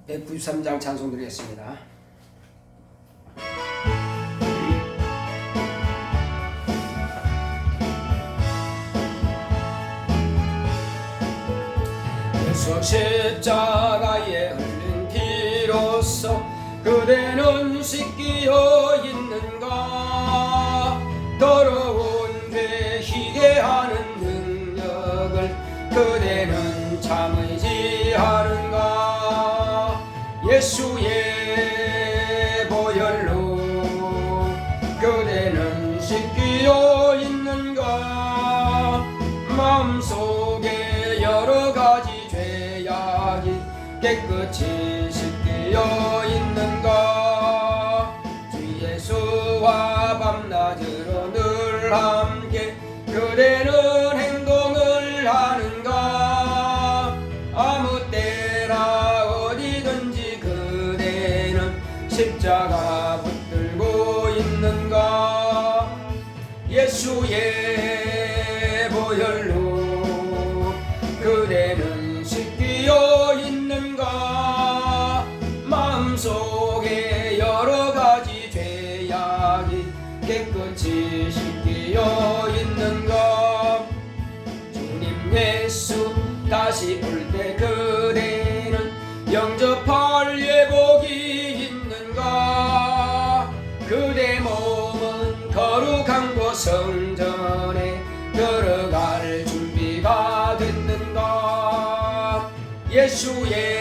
193장 찬송 드리겠습니다. 예수 십자가에 흘린 피로써 그대는 씻기어 있는가? 더러운 죄 희게 하는 능력을 그대는 참으지 않은가? 예수의 보혈로 그대는 씻기어 있는가? 마음속에 여러 가지 죄악이 깨끗이 씻기어 있는가? 주 예수와 밤낮으로 늘 함께 그대는 행동을 하는가? 아무 때나 어디든지 그대는 십자가 붙들고 있는가? 예수의 보혈로 그대는 씻기어 있는가? 마음속에 여러 가지 죄악이 깨끗이 씻기어 있는가? 주님 예수 다시 올 때 그대는 영접할 예복이 있는가? 그대 몸은 거룩한 곳 성전에 들어갈 준비가 됐는가?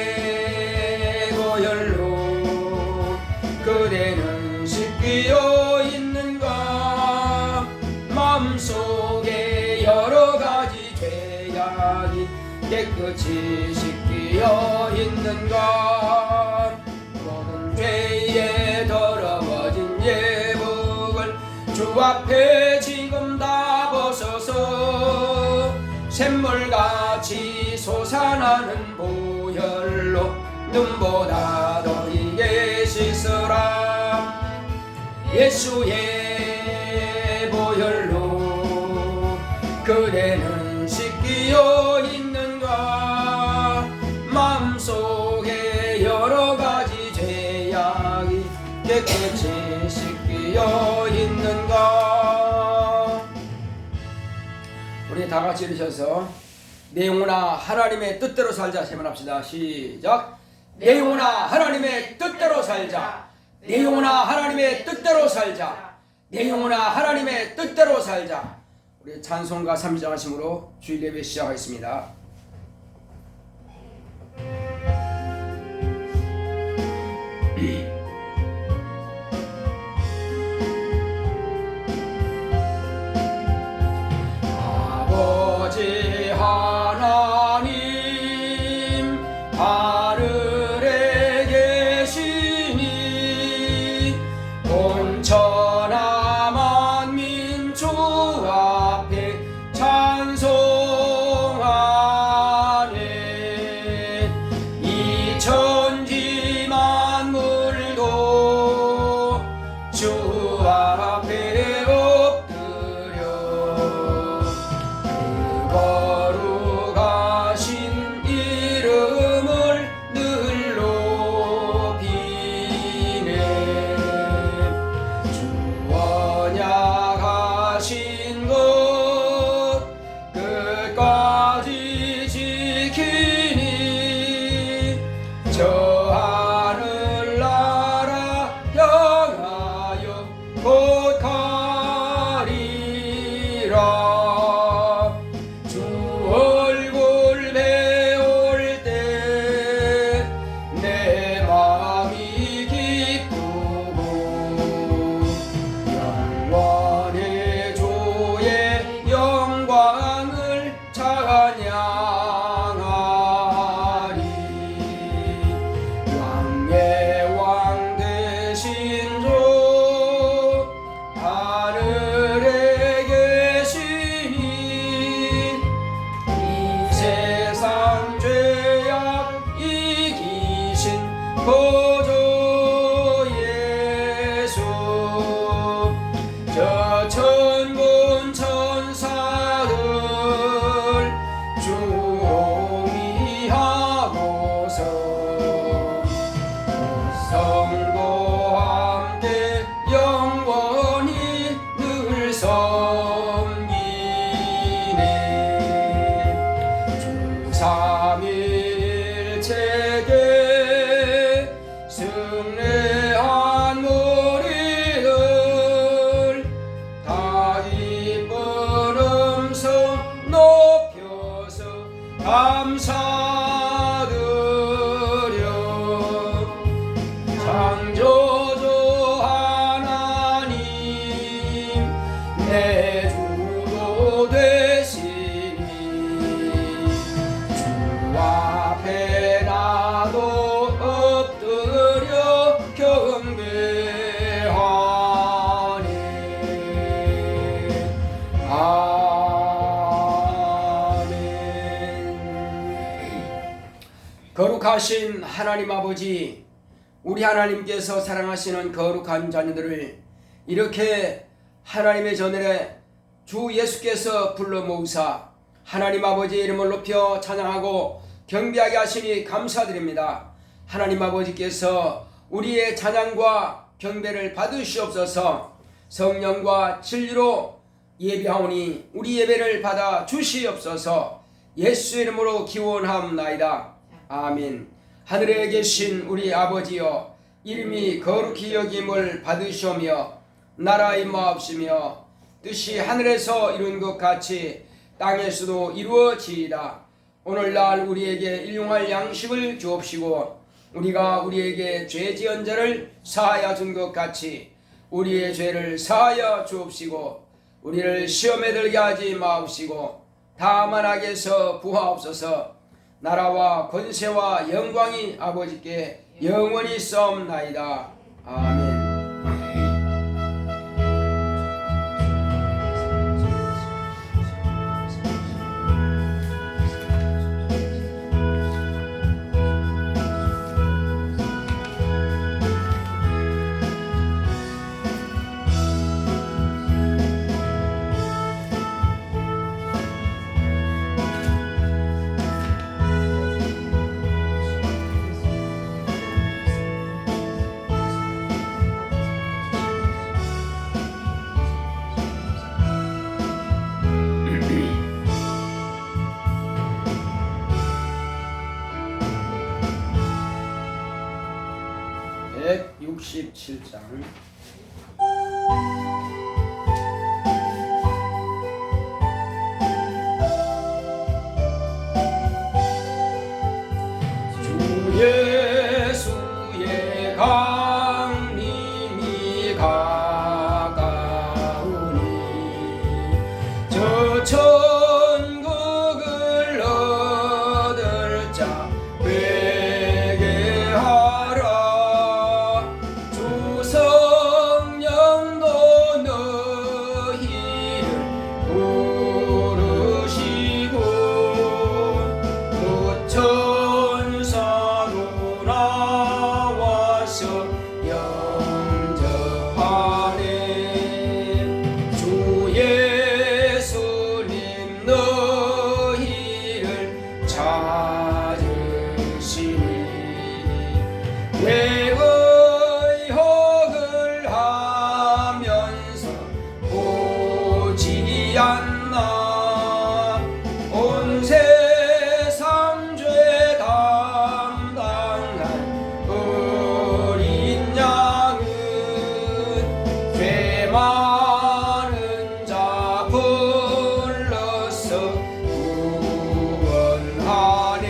예수의 보혈로 그대는 씻기어 있는가? 마음속에 여러 가지 죄악이 깨끗이 씻기어 있는가? 모든 죄에 더러워진 예복을 주 앞에 지금 다 벗어서 샘물같이 솟아나는 보혈로 눈보다 더 희게 씻으라. 예수의 보혈로 그대는 씻기어 있는가? 마음속에 여러 가지 죄악이 깨끗이 씻기어 있는가? 우리 다 같이 이르셔서 내 영혼아 하나님의 뜻대로 살자 세번합시다. 시작. 내 영혼아 하나님의 뜻대로 살자. 내 영혼아 하나님의 뜻대로 살자. 내 영혼아 하나님의 뜻대로 살자. 우리 찬송가 3장 하심으로 주일 예배 시작하겠습니다. 아버지 하나님 하늘에 계시니 온 천하 만민 주 앞에 찬송하네. 이 천지 만물도 주 앞에 엎드려 그 거룩하신 이름을 늘 높이네. 주 언약하신 것 끝까지 지키니 저 하늘나라 향하여 곧 가리라. 주 얼굴 배울 때 내 마음이 기쁘고 영원의 주의 영광을 찬양하리. 왕의 왕 되신 주 하늘에 계시니 이 세상 죄악 이기신 보조 예수. 저 천군 천사들 주 대책에 승리한 우리들 다 기쁜 음성 높여서 감사드려 창조주 하나님 내 주도 되시니 주 앞에 나도 엎드려 경배하네. 거룩하신 하나님 아버지, 우리 하나님께서 사랑하시는 거룩한 자녀들을 이렇게 하나님의 전에 주 예수께서 불러 모으사 하나님 아버지의 이름을 높여 찬양하고 경배하게 하시니 감사드립니다. 하나님 아버지께서 우리의 찬양과 경배를 받으시옵소서. 성령과 진리로 예배하오니 우리 예배를 받아 주시옵소서. 예수 이름으로 기원함나이다. 아멘. 하늘에 계신 우리 아버지여, 이름이 거룩히 여김을 받으시오며 나라 임하옵시며 뜻이 하늘에서 이룬 것 같이 땅에서도 이루어지이다. 오늘날 우리에게 일용할 양식을 주옵시고 우리가 우리에게 죄 지은 자를 사하여 준 것 같이 우리의 죄를 사하여 주옵시고 우리를 시험에 들게 하지 마옵시고 다만 악에서 구하옵소서. 나라와 권세와 영광이 아버지께 영원히 있사옵나이다. 아멘. (167장) 주 예수의 강림이 가까우니 저 천국을 얻을 자 내 의혹을 하면서 오지 않나. 온 세상 죄 담당한 어린 양은 죄 많은 자 불러서 구원하네.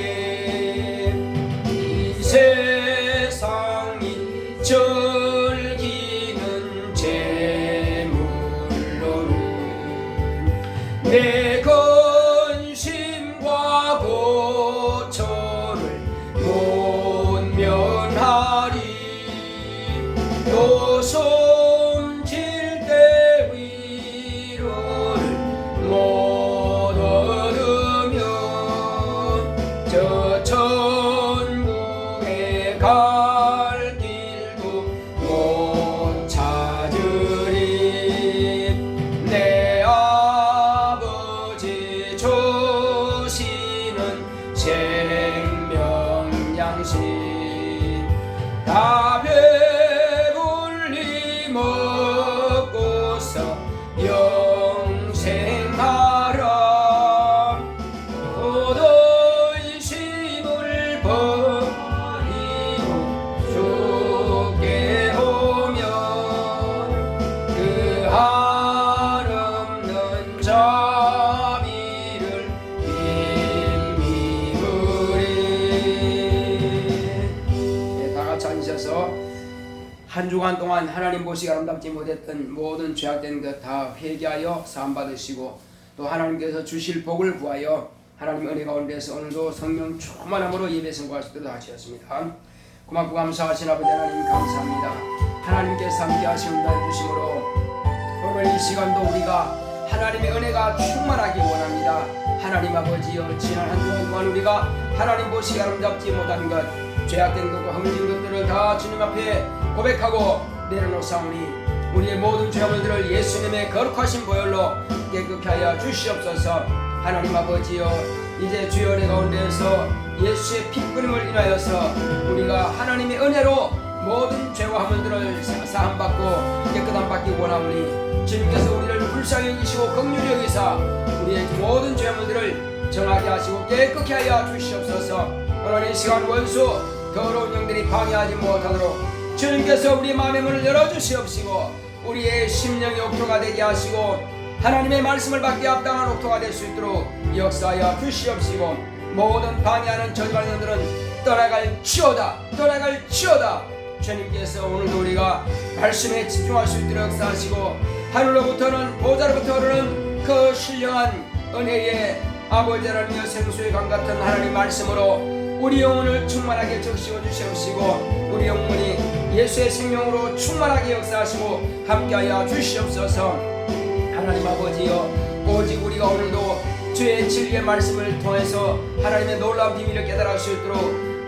이 세상이 즐기는 재물로는 내 근심과 고초를 못 면하리. 또 숨질 때 위로를 못 얻으며 저 천국에 갈 길도 못 찾으리. 내 아버지 주시는 생명양식 다 배불리 먹고서 영생하라. 모든 힘을 한 주간 동안 하나님 보시기 아름답지 못했던 모든 죄악된 것 다 회개하여 사함받으시고 또 하나님께서 주실 복을 구하여 하나님 은혜 가운데서 오늘도 성령 충만함으로 예배 성공할 수 있도록 하셨습니다. 고맙고 감사하신 아버지 하나님 감사합니다. 하나님께서 함께 하시옵다 주심으로 오늘 이 시간도 우리가 하나님의 은혜가 충만하기 원합니다. 하나님 아버지여, 지난 한 주간 동안 우리가 하나님 보시기 아름답지 못한 것, 죄악된 것과 허물진 것들을 다 주님 앞에 고백하고 내려놓사오니 우리의 모든 죄물들을 예수님의 거룩하신 보혈로 깨끗게 하여 주시옵소서. 하나님 아버지여, 이제 주의 은혜 가운데에서 예수의 피뿌림을 인하여서 우리가 하나님의 은혜로 모든 죄와 허물들을 사함받고 깨끗함 받기 원하오니 주님께서 우리를 불쌍히 여기시고 긍휼히 여기사 우리의 모든 죄물들을 정하게 하시고 깨끗게 하여 주시옵소서. 오늘 이 시간 원수 더러운 영들이 방해하지 못하도록 주님께서 우리 마음의 문을 열어주시옵시고 우리의 심령이 옥토가 되게 하시고 하나님의 말씀을 받기에 합당한 옥토가 될 수 있도록 역사하여 주시옵시고 모든 방해하는 저주하는 영들은 떠나갈지어다. 주님께서 오늘도 우리가 말씀에 집중할 수 있도록 역사하시고 하늘로부터는 보좌로부터 흐르는 그 신령한 은혜의 아버지 하나님의 생수의 강 같은 하나님 말씀으로 우리 영혼을 충만하게 적시어 주시옵시고 우리 영혼이 예수의 생명으로 충만하게 역사하시고 함께하여 주시옵소서. 하나님 아버지여, 오직 우리가 오늘도 주의 진리의 말씀을 통해서 하나님의 놀라운 비밀을 깨달을 수 있도록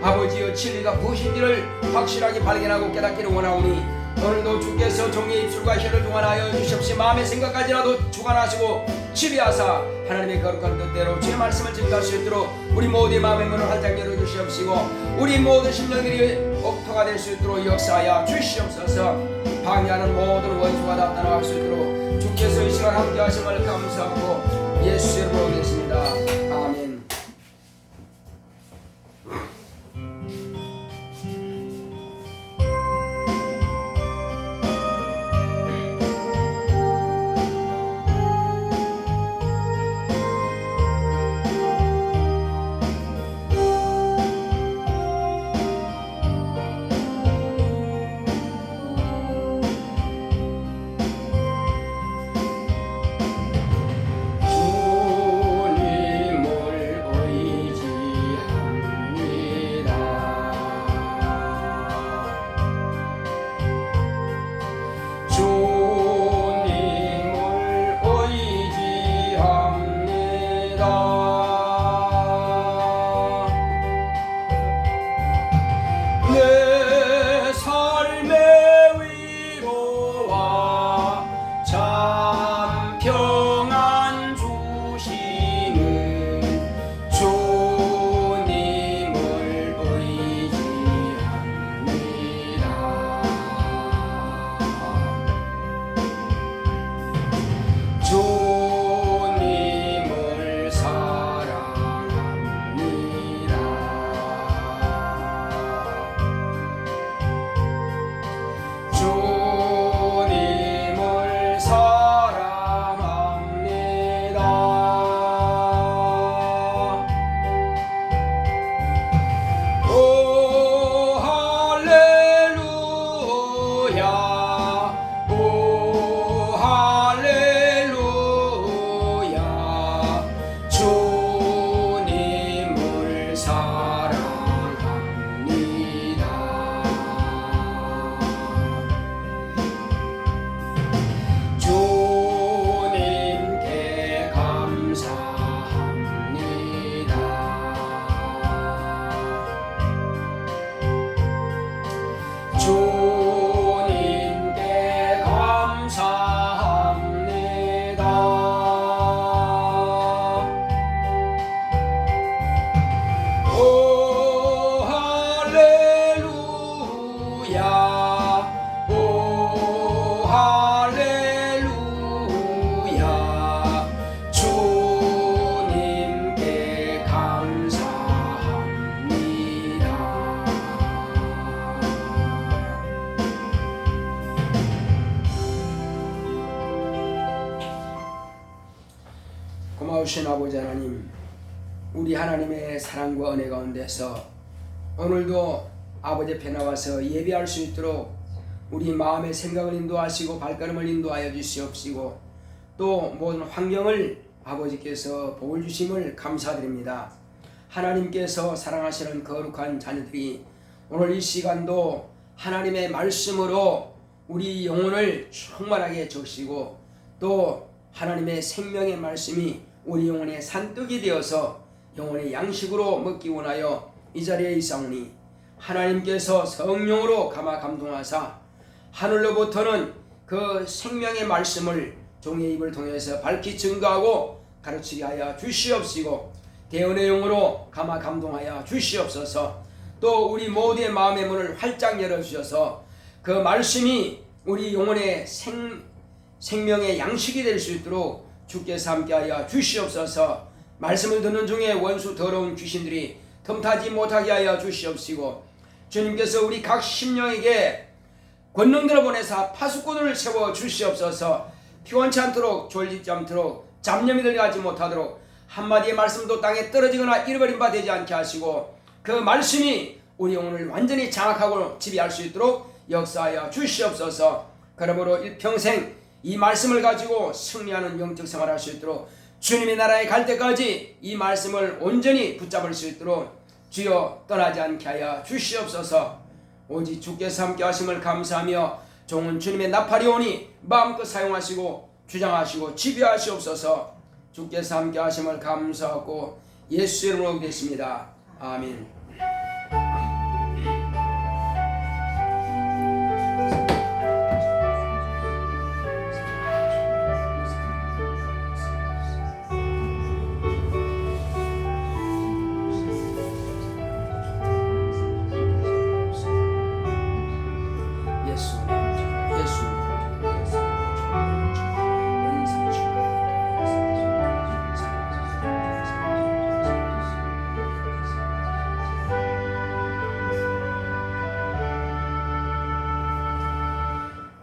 아버지여 진리가 무엇인지를 확실하게 발견하고 깨닫기를 원하오니 오늘도 주께서 종의 입술과 혀를 주관하여 주시옵시 마음의 생각까지라도 주관하시고 지배하사 하나님의 거룩한 뜻대로 주의 말씀을 증거할 수 있도록 우리 모두의 마음의 문을 활짝 열어주시옵시고 우리 모든 심령들이 옥토가 될 수 있도록 역사하여 주시옵소서. 방해하는 모든 원수가 다 떠나갈 수 있도록 주께서 이 시간 함께 하심을 감사하고 예수의 이름으로 오겠습니다. 아멘. 고마우신 아버지 하나님, 우리 하나님의 사랑과 은혜 가운데서 오늘도 아버지 앞에 나와서 예배할 수 있도록 우리 마음의 생각을 인도하시고 발걸음을 인도하여 주시옵시고 또 모든 환경을 아버지께서 복을 주심을 감사드립니다. 하나님께서 사랑하시는 거룩한 자녀들이 오늘 이 시간도 하나님의 말씀으로 우리 영혼을 충만하게 적시고 또 하나님의 생명의 말씀이 우리 영혼의 산떡이 되어서 영혼의 양식으로 먹기 원하여 이 자리에 있사오니 하나님께서 성령으로 감화 감동하사 하늘로부터는 그 생명의 말씀을 종의 입을 통해서 밝히 증거하고 가르치게 하여 주시옵시고 대언의 영으로 감화 감동하여 주시옵소서. 또 우리 모두의 마음의 문을 활짝 열어주셔서 그 말씀이 우리 영혼의 생명의 양식이 될 수 있도록 주께서 함께하여 주시옵소서. 말씀을 듣는 중에 원수 더러운 귀신들이 틈타지 못하게 하여 주시옵시고 주님께서 우리 각 심령에게 권능들을 보내사 파수꾼을 세워 주시옵소서. 피곤치 않도록 졸리지 않도록 잡념이 들어가지 못하도록 한마디의 말씀도 땅에 떨어지거나 잃어버린 바 되지 않게 하시고 그 말씀이 우리 영혼을 완전히 장악하고 지배할 수 있도록 역사하여 주시옵소서. 그러므로 일평생 이 말씀을 가지고 승리하는 영적 생활을 할 수 있도록 주님의 나라에 갈 때까지 이 말씀을 온전히 붙잡을 수 있도록 주여 떠나지 않게 하여 주시옵소서. 오직 주께서 함께 하심을 감사하며 종은 주님의 나팔이 오니 마음껏 사용하시고 주장하시고 지배하시옵소서. 주께서 함께 하심을 감사하고 예수 이름으로 기도했습니다. 아멘.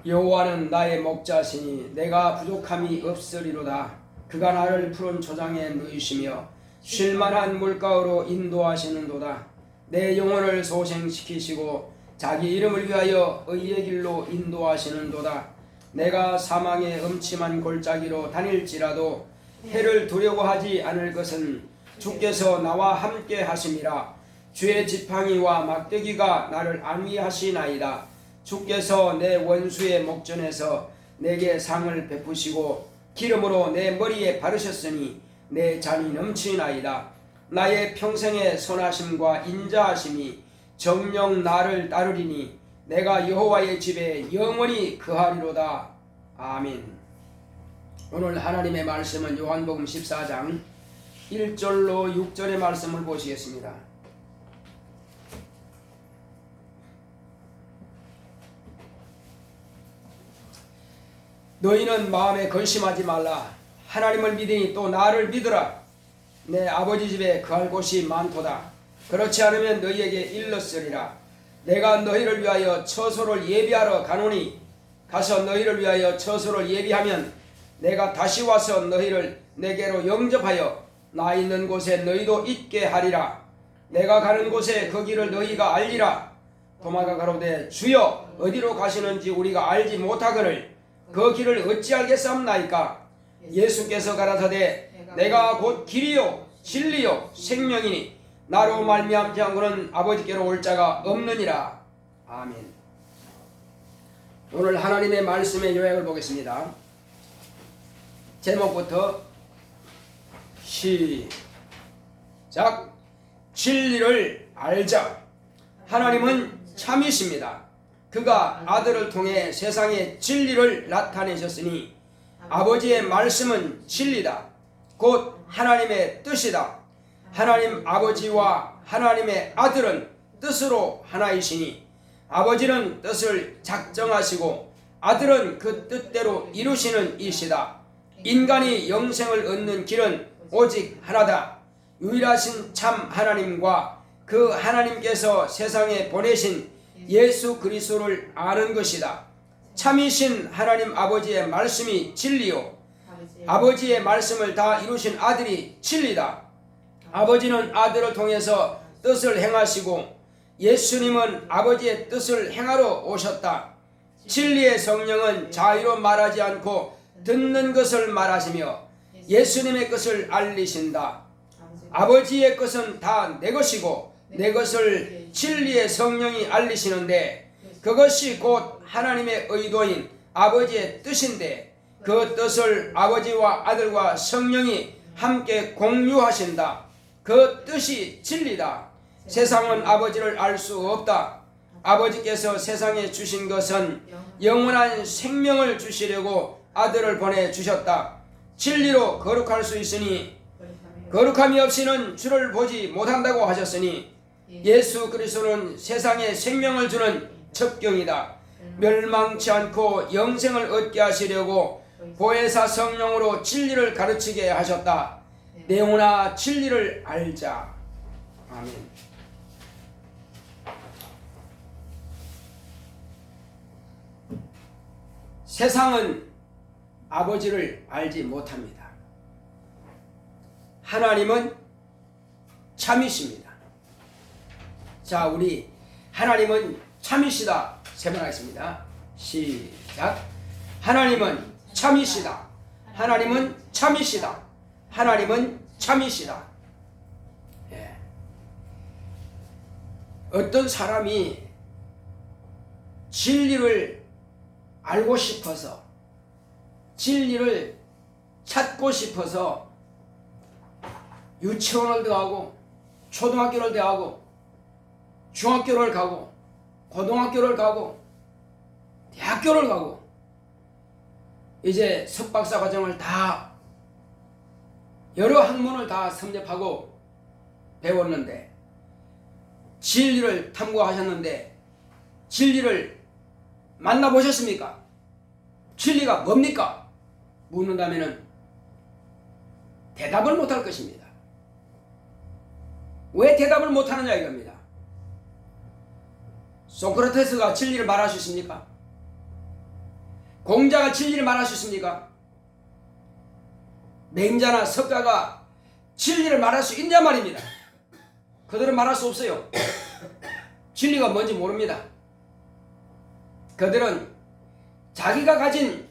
여호와는 나의 목자시니 내가 부족함이 없으리로다. 그가 나를 푸른 초장에 누이시며 쉴만한 물가로 인도하시는도다. 내 영혼을 소생시키시고 자기 이름을 위하여 의의 길로 인도하시는도다. 내가 사망의 음침한 골짜기로 다닐지라도 해를 두려워하지 않을 것은 주께서 나와 함께 하심이라. 주의 지팡이와 막대기가 나를 안위하시나이다. 주께서 내 원수의 목전에서 내게 상을 베푸시고 기름으로 내 머리에 바르셨으니 내 잔이 넘치나이다. 나의 평생의 선하심과 인자하심이 정녕 나를 따르리니 내가 여호와의 집에 영원히 거하리로다. 아멘. 오늘 하나님의 말씀은 요한복음 14장 1절로 6절의 말씀을 보시겠습니다. 너희는 마음에 근심하지 말라. 하나님을 믿으니 또 나를 믿으라. 내 아버지 집에 거할 곳이 많도다. 그렇지 않으면 너희에게 일렀으리라. 내가 너희를 위하여 처소를 예비하러 가노니 가서 너희를 위하여 처소를 예비하면 내가 다시 와서 너희를 내게로 영접하여 나 있는 곳에 너희도 있게 하리라. 내가 가는 곳에 그 길을 너희가 알리라. 도마가 가로되 주여 어디로 가시는지 우리가 알지 못하거늘 그 길을 어찌 알겠사옵나이까. 예수께서 가라사대 내가 곧 길이요 진리요 생명이니 나로 말미암지 않고는 아버지께로 올 자가 없느니라. 아멘. 오늘 하나님의 말씀의 요약을 보겠습니다. 제목부터 시작. 진리를 알자. 하나님은 참이십니다. 그가 아들을 통해 세상에 진리를 나타내셨으니 아버지의 말씀은 진리다. 곧 하나님의 뜻이다. 하나님 아버지와 하나님의 아들은 뜻으로 하나이시니 아버지는 뜻을 작정하시고 아들은 그 뜻대로 이루시는 이시다. 인간이 영생을 얻는 길은 오직 하나다. 유일하신 참 하나님과 그 하나님께서 세상에 보내신 예수 그리스도를 아는 것이다. 참이신 하나님 아버지의 말씀이 진리요 아버지의 말씀을 다 이루신 아들이 진리다. 아버지는 아들을 통해서 뜻을 행하시고 예수님은 아버지의 뜻을 행하러 오셨다. 진리의 성령은 자유로 말하지 않고 듣는 것을 말하시며 예수님의 것을 알리신다. 아버지의 것은 다 내 것이고 내 것을 진리의 성령이 알리시는데 그것이 곧 하나님의 의도인 아버지의 뜻인데 그 뜻을 아버지와 아들과 성령이 함께 공유하신다. 그 뜻이 진리다. 세상은 아버지를 알 수 없다. 아버지께서 세상에 주신 것은 영원한 생명을 주시려고 아들을 보내주셨다. 진리로 거룩할 수 있으니 거룩함이 없이는 주를 보지 못한다고 하셨으니 예수 그리스도는 세상에 생명을 주는 첩경이다. 멸망치 않고 영생을 얻게 하시려고 보혜사 성령으로 진리를 가르치게 하셨다. 내 영혼아 진리를 알자. 아멘. 세상은 아버지를 알지 못합니다. 하나님은 참이십니다. 자, 우리 하나님은 참이시다 세번하겠습니다. 시작. 하나님은 참이시다. 하나님은 참이시다. 하나님은 참이시다. 예. 어떤 사람이 진리를 알고 싶어서 진리를 찾고 싶어서 유치원을 가고 초등학교를 가고 중학교를 가고 고등학교를 가고 대학교를 가고 이제 석박사 과정을 다 여러 학문을 다 섭렵하고 배웠는데 진리를 탐구하셨는데 진리를 만나보셨습니까? 진리가 뭡니까? 묻는다면 대답을 못할 것입니다. 왜 대답을 못하느냐 이겁니다. 소크라테스가 진리를 말할 수 있습니까? 공자가 진리를 말할 수 있습니까? 맹자나 석가가 진리를 말할 수 있냐 말입니다. 그들은 말할 수 없어요. 진리가 뭔지 모릅니다. 그들은 자기가 가진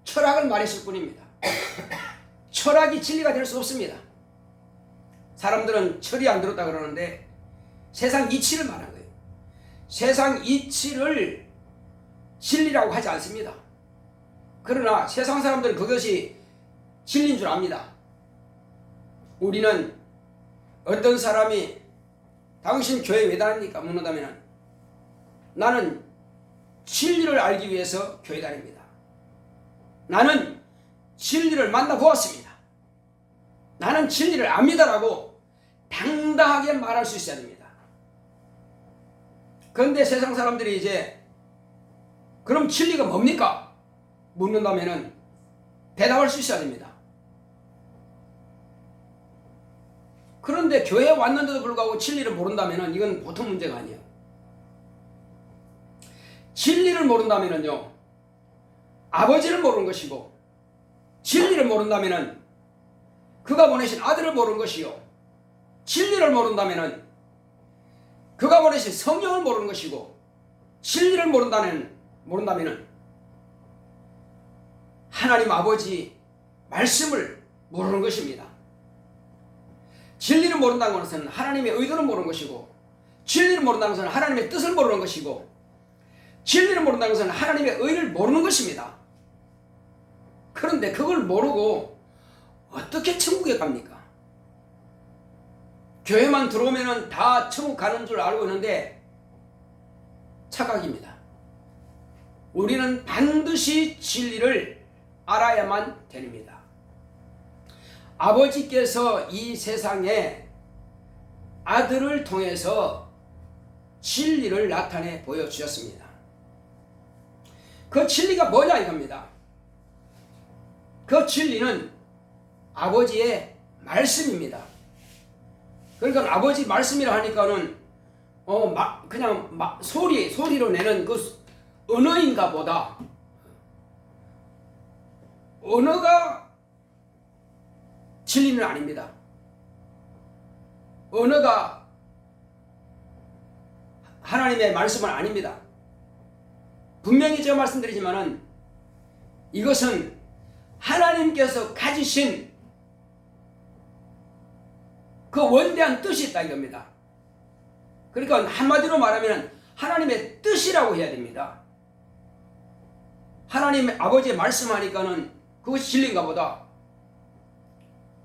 철학을 말했을 뿐입니다. 철학이 진리가 될 수 없습니다. 사람들은 철이 안 들었다 그러는데 세상 이치를 말한 거예요. 세상 이치를 진리라고 하지 않습니다. 그러나 세상 사람들은 그것이 진리인 줄 압니다. 우리는 어떤 사람이 당신 교회 왜 다닙니까? 묻는다면 나는 진리를 알기 위해서 교회 다닙니다. 나는 진리를 만나보았습니다. 나는 진리를 압니다라고 당당하게 말할 수 있어야 됩니다. 그런데 세상 사람들이 이제 그럼 진리가 뭡니까? 묻는다면 대답할 수 있어야 됩니다. 그런데 교회에 왔는데도 불구하고 진리를 모른다면 이건 보통 문제가 아니에요. 진리를 모른다면요 아버지를 모르는 것이고 진리를 모른다면 그가 보내신 아들을 모르는 것이요 진리를 모른다면 그가 보내신 성령을 모르는 것이고 진리를 모른다면 하나님 아버지 말씀을 모르는 것입니다. 진리를 모른다는 것은 하나님의 의도를 모르는 것이고 진리를 모른다는 것은 하나님의 뜻을 모르는 것이고 진리를 모른다는 것은 하나님의 의를 모르는 것입니다. 그런데 그걸 모르고 어떻게 천국에 갑니까? 교회만 들어오면 다 천국 가는 줄 알고 있는데 착각입니다. 우리는 반드시 진리를 알아야만 됩니다. 아버지께서 이 세상에 아들을 통해서 진리를 나타내 보여주셨습니다. 그 진리가 뭐냐 이겁니다. 그 진리는 아버지의 말씀입니다. 그러니까 아버지 말씀이라 하니까는 그냥 소리로 내는 그 언어인가 보다. 언어가 진리는 아닙니다. 언어가 하나님의 말씀은 아닙니다. 분명히 제가 말씀드리지만은 이것은 하나님께서 가지신 그 원대한 뜻이 있다 이겁니다. 그러니까 한마디로 말하면 하나님의 뜻이라고 해야 됩니다. 하나님 아버지의 말씀하니까는 그것이 진리인가 보다.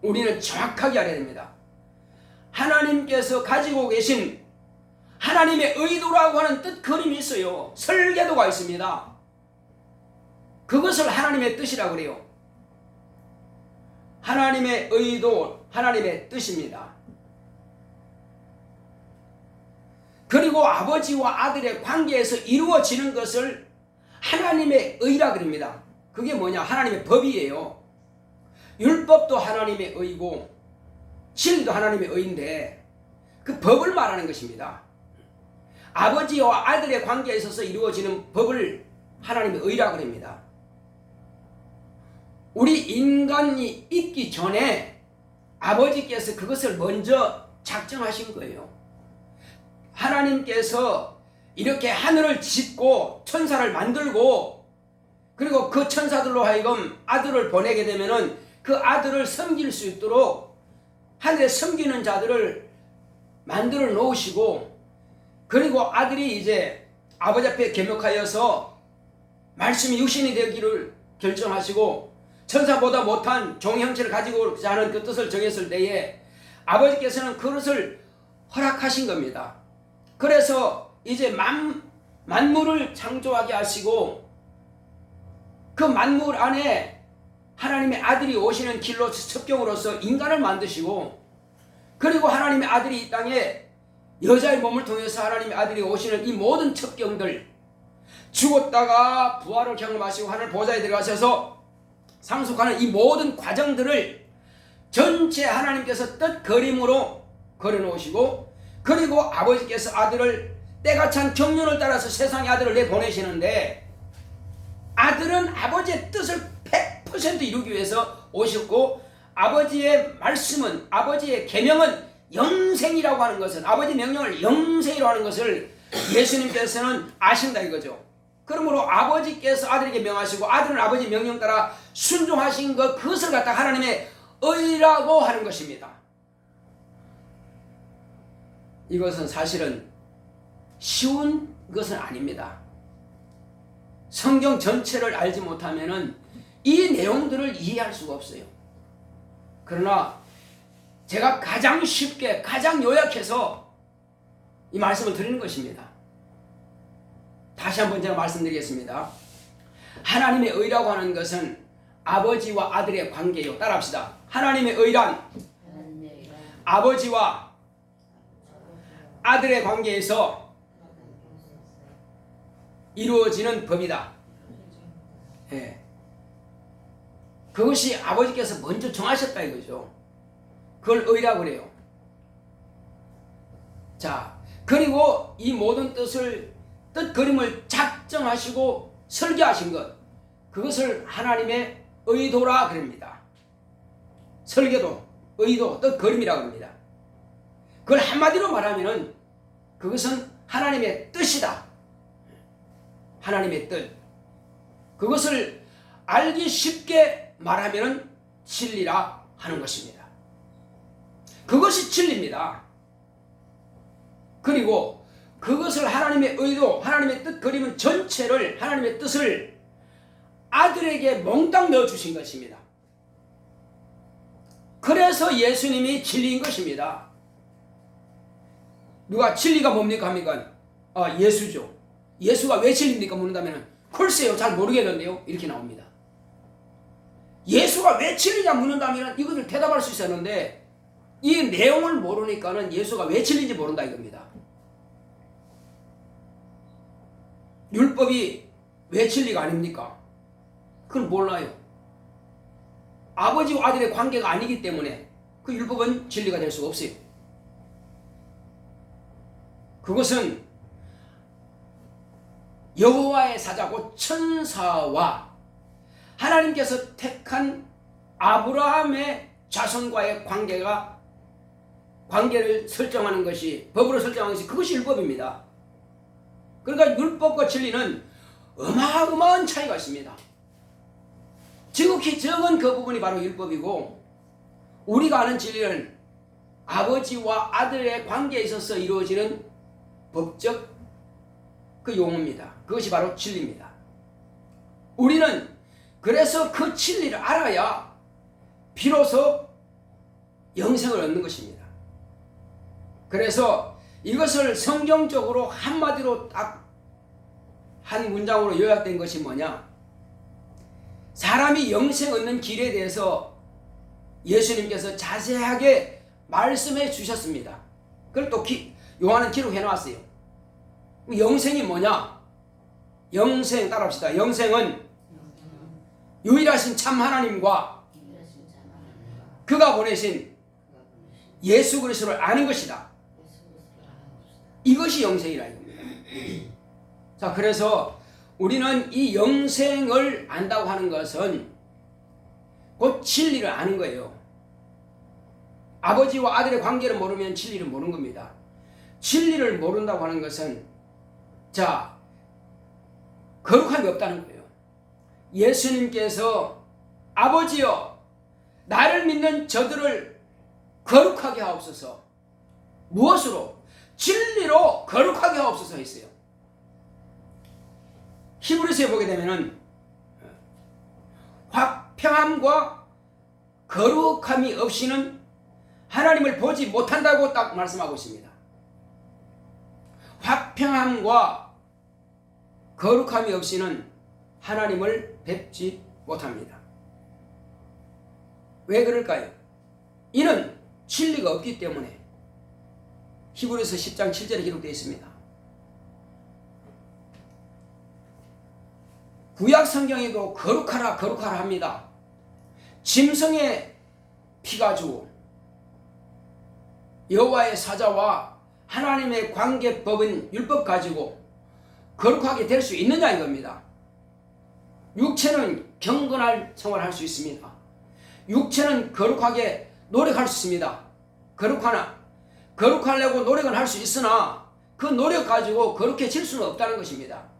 우리는 정확하게 알아야 됩니다. 하나님께서 가지고 계신 하나님의 의도라고 하는 뜻그림이 있어요. 설계도가 있습니다. 그것을 하나님의 뜻이라고 그래요. 하나님의 의도, 하나님의 뜻입니다. 그리고 아버지와 아들의 관계에서 이루어지는 것을 하나님의 의라 그럽니다. 그게 뭐냐? 하나님의 법이에요. 율법도 하나님의 의고 진리도 하나님의 의인데 그 법을 말하는 것입니다. 아버지와 아들의 관계에 있어서 이루어지는 법을 하나님의 의라 그럽니다. 우리 인간이 있기 전에 아버지께서 그것을 먼저 작정하신 거예요. 하나님께서 이렇게 하늘을 짓고 천사를 만들고 그리고 그 천사들로 하여금 아들을 보내게 되면은 그 아들을 섬길 수 있도록 하늘에 섬기는 자들을 만들어 놓으시고 그리고 아들이 이제 아버지 앞에 겸역하여서 말씀이 육신이 되기를 결정하시고 천사보다 못한 종 형체를 가지고 자는 그 뜻을 정했을 때에 아버지께서는 그것을 허락하신 겁니다. 그래서 이제 만물을 창조하게 하시고 그 만물 안에 하나님의 아들이 오시는 길로 첩경으로서 인간을 만드시고 그리고 하나님의 아들이 이 땅에 여자의 몸을 통해서 하나님의 아들이 오시는 이 모든 첩경들 죽었다가 부활을 경험하시고 하늘 보좌에 들어가셔서 상속하는 이 모든 과정들을 전체 하나님께서 뜻그림으로 그려놓으시고 그리고 아버지께서 아들을 때가 찬 경륜을 따라서 세상에 아들을 내보내시는데 아들은 아버지의 뜻을 100% 이루기 위해서 오셨고 아버지의 말씀은 아버지의 계명은 영생이라고 하는 것은 아버지 명령을 영생이라고 하는 것을 예수님께서는 아신다 이거죠. 그러므로 아버지께서 아들에게 명하시고 아들은 아버지 명령 따라 순종하신 것 그것을 갖다 하나님의 의라고 하는 것입니다. 이것은 사실은 쉬운 것은 아닙니다. 성경 전체를 알지 못하면은 이 내용들을 이해할 수가 없어요. 그러나 제가 가장 쉽게 가장 요약해서 이 말씀을 드리는 것입니다. 다시 한번 제가 말씀드리겠습니다. 하나님의 의라고 하는 것은 아버지와 아들의 관계요. 따라합시다. 하나님의 의란 아버지와 아들의 관계에서 이루어지는 법이다. 예. 그것이 아버지께서 먼저 정하셨다 이거죠. 그걸 의라고 그래요. 자, 그리고 이 모든 뜻그림을 작정하시고 설계하신 것 그것을 하나님의 의도라 그럽니다. 설계도, 의도, 뜻그림이라고 합니다. 그걸 한마디로 말하면은 그것은 하나님의 뜻이다. 하나님의 뜻. 그것을 알기 쉽게 말하면은 진리라 하는 것입니다. 그것이 진리입니다. 그리고 그것을 하나님의 의도, 하나님의 뜻 그림은 전체를 하나님의 뜻을 아들에게 몽땅 넣어주신 것입니다. 그래서 예수님이 진리인 것입니다. 누가 진리가 뭡니까 합니까? 예수죠. 예수가 왜 진리입니까 묻는다면 글쎄요 잘 모르겠는데요 이렇게 나옵니다. 예수가 왜 진리냐 묻는다면 이것을 대답할 수 있었는데 이 내용을 모르니까는 예수가 왜 진리인지 모른다 이겁니다. 율법이 왜 진리가 아닙니까? 그건 몰라요. 아버지와 아들의 관계가 아니기 때문에 그 율법은 진리가 될 수가 없어요. 그것은 여호와의 사자고 천사와 하나님께서 택한 아브라함의 자손과의 관계를 설정하는 것이 법으로 설정하는 것이 그것이 율법입니다. 그러니까 율법과 진리는 어마어마한 차이가 있습니다. 지극히 적은 그 부분이 바로 율법이고, 우리가 아는 진리는 아버지와 아들의 관계에 있어서 이루어지는 법적 그 용어입니다. 그것이 바로 진리입니다. 우리는 그래서 그 진리를 알아야 비로소 영생을 얻는 것입니다. 그래서 이것을 성경적으로 한마디로 딱 한 문장으로 요약된 것이 뭐냐? 사람이 영생 얻는 길에 대해서 예수님께서 자세하게 말씀해 주셨습니다. 그걸 또 요한은 기록해 놨어요. 영생이 뭐냐? 영생 따라합시다. 영생은 유일하신 참 하나님과 그가 보내신 예수 그리스도를 아는 것이다. 이것이 영생이라 이겁니다. 자, 그래서 우리는 이 영생을 안다고 하는 것은 곧 진리를 아는 거예요. 아버지와 아들의 관계를 모르면 진리를 모르는 겁니다. 진리를 모른다고 하는 것은 자, 거룩함이 없다는 거예요. 예수님께서 아버지여 나를 믿는 저들을 거룩하게 하옵소서. 무엇으로? 진리로 거룩하게 하옵소서 했어요. 히브리서에 보게 되면은 화평함과 거룩함이 없이는 하나님을 보지 못한다고 딱 말씀하고 있습니다. 화평함과 거룩함이 없이는 하나님을 뵙지 못합니다. 왜 그럴까요? 이는 진리가 없기 때문에. 히브리서 10장 7절에 기록되어 있습니다. 구약 성경에도 거룩하라 거룩하라 합니다. 짐승의 피 가지고 여호와의 사자와 하나님의 관계법은 율법 가지고 거룩하게 될 수 있느냐 이겁니다. 육체는 경건할 생활을 할 수 있습니다. 육체는 거룩하게 노력할 수 있습니다. 거룩하려고 노력은 할 수 있으나 그 노력 가지고 거룩해질 수는 없다는 것입니다.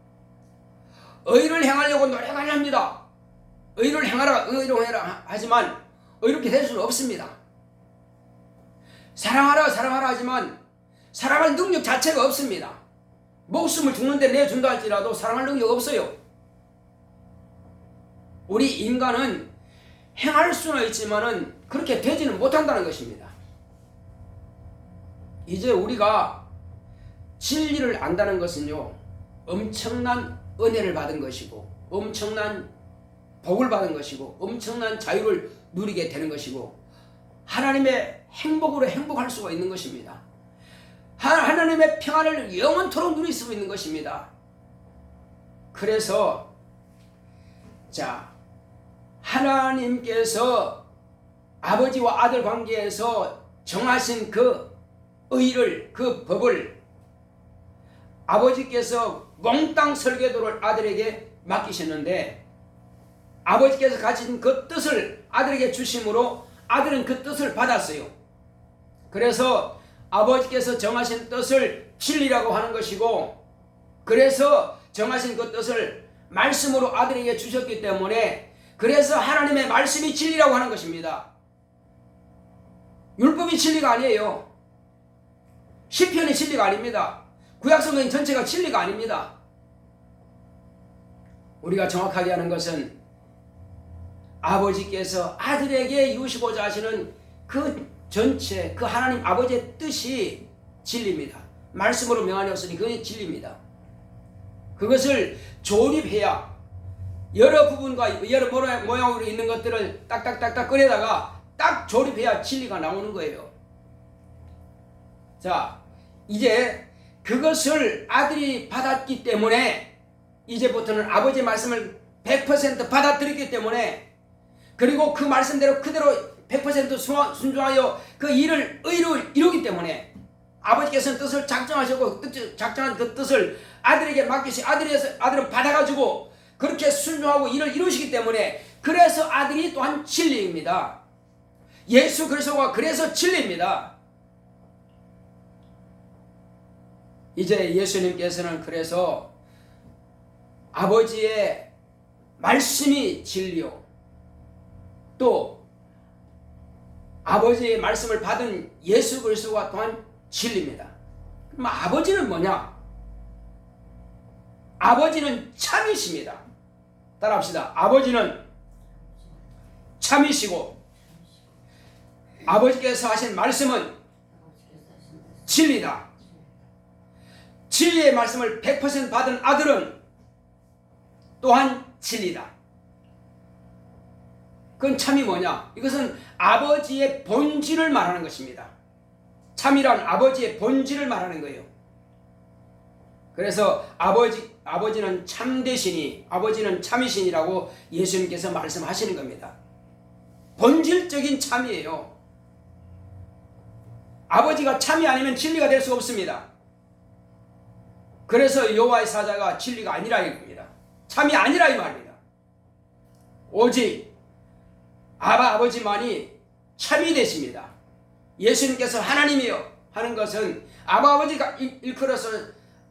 의를 행하려고 노력을 합니다. 의를 행하라 하지만 의롭게 될 수는 없습니다. 사랑하라 하지만 사랑할 능력 자체가 없습니다. 목숨을 죽는데 내준다 할지라도 사랑할 능력 없어요. 우리 인간은 행할 수는 있지만은 그렇게 되지는 못한다는 것입니다. 이제 우리가 진리를 안다는 것은요, 엄청난 은혜를 받은 것이고, 엄청난 복을 받은 것이고, 엄청난 자유를 누리게 되는 것이고, 하나님의 행복으로 행복할 수가 있는 것입니다. 하나님의 평안을 영원토록 누릴 수 있는 것입니다. 그래서 자, 하나님께서 아버지와 아들 관계에서 정하신 그 의를, 그 법을 아버지께서 몽땅 설계도를 아들에게 맡기셨는데, 아버지께서 가진 그 뜻을 아들에게 주심으로 아들은 그 뜻을 받았어요. 그래서 아버지께서 정하신 뜻을 진리라고 하는 것이고, 그래서 정하신 그 뜻을 말씀으로 아들에게 주셨기 때문에, 그래서 하나님의 말씀이 진리라고 하는 것입니다. 율법이 진리가 아니에요. 시편이 진리가 아닙니다. 구약성경 전체가 진리가 아닙니다. 우리가 정확하게 하는 것은 아버지께서 아들에게 이루시고자 하시는 그 전체, 그 하나님 아버지의 뜻이 진리입니다. 말씀으로 명하였으니 그것이 진리입니다. 그것을 조립해야 여러 부분과 여러 모양으로 있는 것들을 딱딱딱딱 꺼내다가 딱 조립해야 진리가 나오는 거예요. 자, 이제 그것을 아들이 받았기 때문에 이제부터는 아버지의 말씀을 100% 받아들였기 때문에, 그리고 그 말씀대로 그대로 100% 순종하여 그 일을 의로 이루기 때문에, 아버지께서는 뜻을 작정하셨고 작정한 그 뜻을 아들에게 맡기시, 아들은 받아가지고 그렇게 순종하고 일을 이루시기 때문에, 그래서 아들이 또한 진리입니다. 예수 그리스도가 그래서 진리입니다. 이제 예수님께서는 그래서 아버지의 말씀이 진리요, 또 아버지의 말씀을 받은 예수 그리스도가 또한 진리입니다. 그럼 아버지는 뭐냐? 아버지는 참이십니다. 따라합시다. 아버지는 참이시고 아버지께서 하신 말씀은 진리다. 진리의 말씀을 100% 받은 아들은 또한 진리다. 그건 참이 뭐냐? 이것은 아버지의 본질을 말하는 것입니다. 참이란 아버지의 본질을 말하는 거예요. 그래서 아버지는 참되시니, 아버지는 참이시니라고 예수님께서 말씀하시는 겁니다. 본질적인 참이에요. 아버지가 참이 아니면 진리가 될 수 없습니다. 그래서 여호와의 사자가 진리가 아니라 이겁니다. 참이 아니라 이 말입니다. 오직 아버지만이 참이 되십니다. 예수님께서 하나님이여 하는 것은 아버지가 일컬어서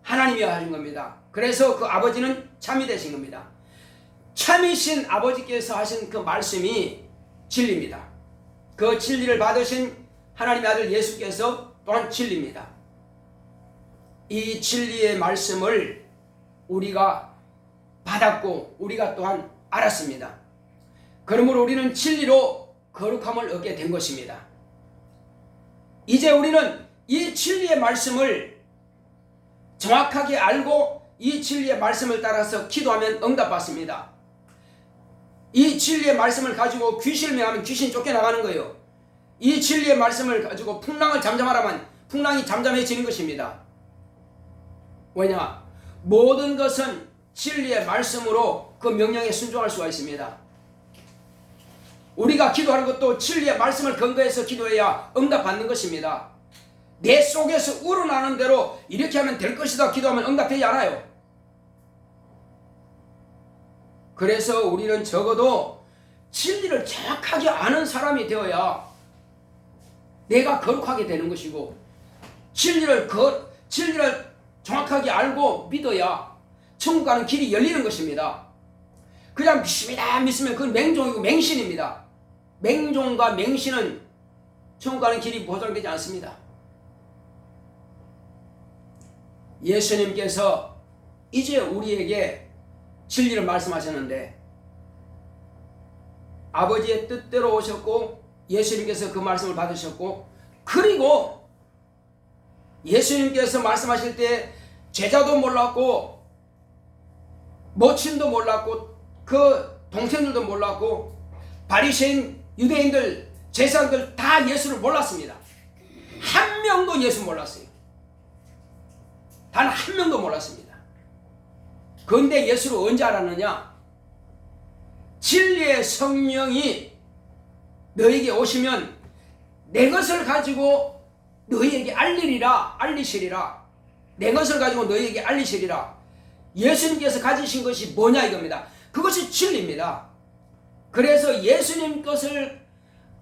하나님이여 하신 겁니다. 그래서 그 아버지는 참이 되신 겁니다. 참이신 아버지께서 하신 그 말씀이 진리입니다. 그 진리를 받으신 하나님의 아들 예수께서 또한 진리입니다. 이 진리의 말씀을 우리가 받았고 우리가 또한 알았습니다. 그러므로 우리는 진리로 거룩함을 얻게 된 것입니다. 이제 우리는 이 진리의 말씀을 정확하게 알고 이 진리의 말씀을 따라서 기도하면 응답받습니다. 이 진리의 말씀을 가지고 귀신을 명하면 귀신이 쫓겨나가는 거예요. 이 진리의 말씀을 가지고 풍랑을 잠잠하라면 풍랑이 잠잠해지는 것입니다. 왜냐? 모든 것은 진리의 말씀으로 그 명령에 순종할 수가 있습니다. 우리가 기도하는 것도 진리의 말씀을 근거해서 기도해야 응답받는 것입니다. 내 속에서 우러나는 대로 이렇게 하면 될 것이다 기도하면 응답되지 않아요. 그래서 우리는 적어도 진리를 정확하게 아는 사람이 되어야 내가 거룩하게 되는 것이고, 진리를 정확하게 알고 믿어야 천국 가는 길이 열리는 것입니다. 그냥 믿습니다 믿으면 그건 맹종이고 맹신입니다. 맹종과 맹신은 천국 가는 길이 보장되지 않습니다. 예수님께서 이제 우리에게 진리를 말씀하셨는데 아버지의 뜻대로 오셨고 예수님께서 그 말씀을 받으셨고, 그리고 예수님께서 말씀하실 때 제자도 몰랐고 모친도 몰랐고 그 동생들도 몰랐고 바리새인 유대인들 제사장들 다 예수를 몰랐습니다. 한 명도 예수 몰랐어요. 단 한 명도 몰랐습니다. 그런데 예수를 언제 알았느냐? 진리의 성령이 너에게 오시면 내 것을 가지고 너희에게 알리시리라. 내 것을 가지고 너희에게 알리시리라. 예수님께서 가지신 것이 뭐냐 이겁니다. 그것이 진리입니다. 그래서 예수님 것을